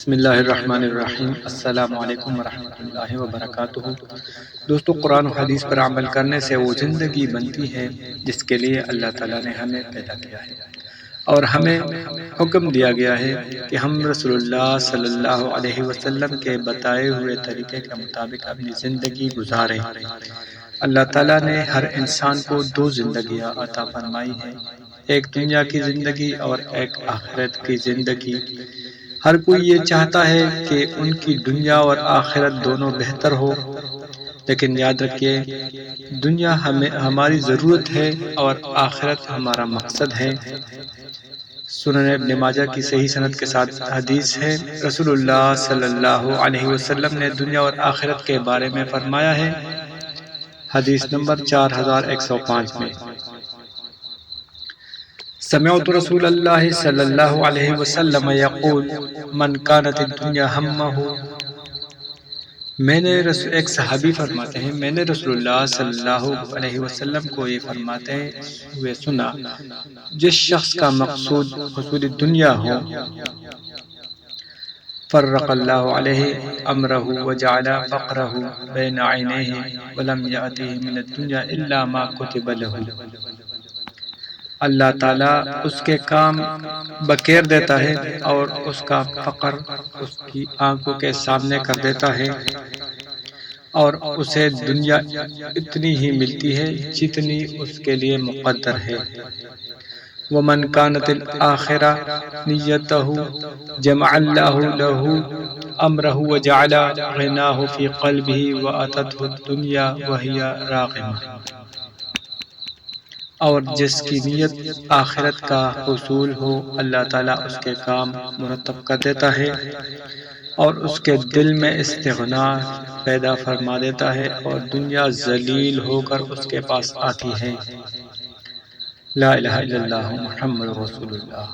بسم اللہ الرحمن الرحیم۔ السلام علیکم ورحمۃ اللہ وبرکاتہ۔ دوستو، قرآن و حدیث پر عمل کرنے سے وہ زندگی بنتی ہے جس کے لیے اللہ تعالیٰ نے ہمیں پیدا کیا ہے، اور ہمیں حکم دیا گیا ہے کہ ہم رسول اللہ صلی اللہ علیہ وسلم کے بتائے ہوئے طریقے کے مطابق اپنی زندگی گزاریں۔ اللہ تعالیٰ نے ہر انسان کو دو زندگیاں عطا فرمائی ہیں، ایک دنیا کی زندگی اور ایک آخرت کی زندگی۔ ہر کوئی یہ چاہتا ہے کہ ان کی دنیا اور آخرت دونوں بہتر ہو، لیکن یاد رکھیے، دنیا ہماری ضرورت ہے اور آخرت ہمارا مقصد ہے۔ سنن ابن ماجہ کی صحیح سند کے ساتھ حدیث ہے، رسول اللہ صلی اللہ علیہ وسلم نے دنیا اور آخرت کے بارے میں فرمایا ہے، حدیث نمبر 4105 میں، سمعت رسول اللہ صلی اللہ علیہ وسلم یقول من کانت الدنیا ہمہ۔ ایک صحابی فرماتے ہیں، میں نے رسول اللہ صلی اللہ علیہ وسلم کو یہ فرماتے ہوئے سنا، جس شخص کا مقصود حصول دنیا ہو، فرق اللہ علیہ امرہ وجعل فقرہ بین عینیہ ولم یأتہ من الدنیا الا ما کتب لہ۔ اللہ تعالیٰ اس کے کام بکیر دیتا ہے اور اس کا فقر اس کی آنکھوں کے سامنے کر دیتا ہے، اور اسے دنیا اتنی ہی ملتی ہے جتنی اس کے لیے مقدر ہے۔ ومن کانت الآخرہ نیتہ جمع اللہ لہ امرہ وجعل غناہ فی قلبہ واتتہ الدنیا وہی راغمہ۔ اور جس کی نیت آخرت کا حصول ہو، اللہ تعالیٰ اس کے کام مرتب کر دیتا ہے اور اس کے دل میں استغنا پیدا فرما دیتا ہے، اور دنیا ذلیل ہو کر اس کے پاس آتی ہے۔ لا الہ الا اللہ محمد رسول اللہ۔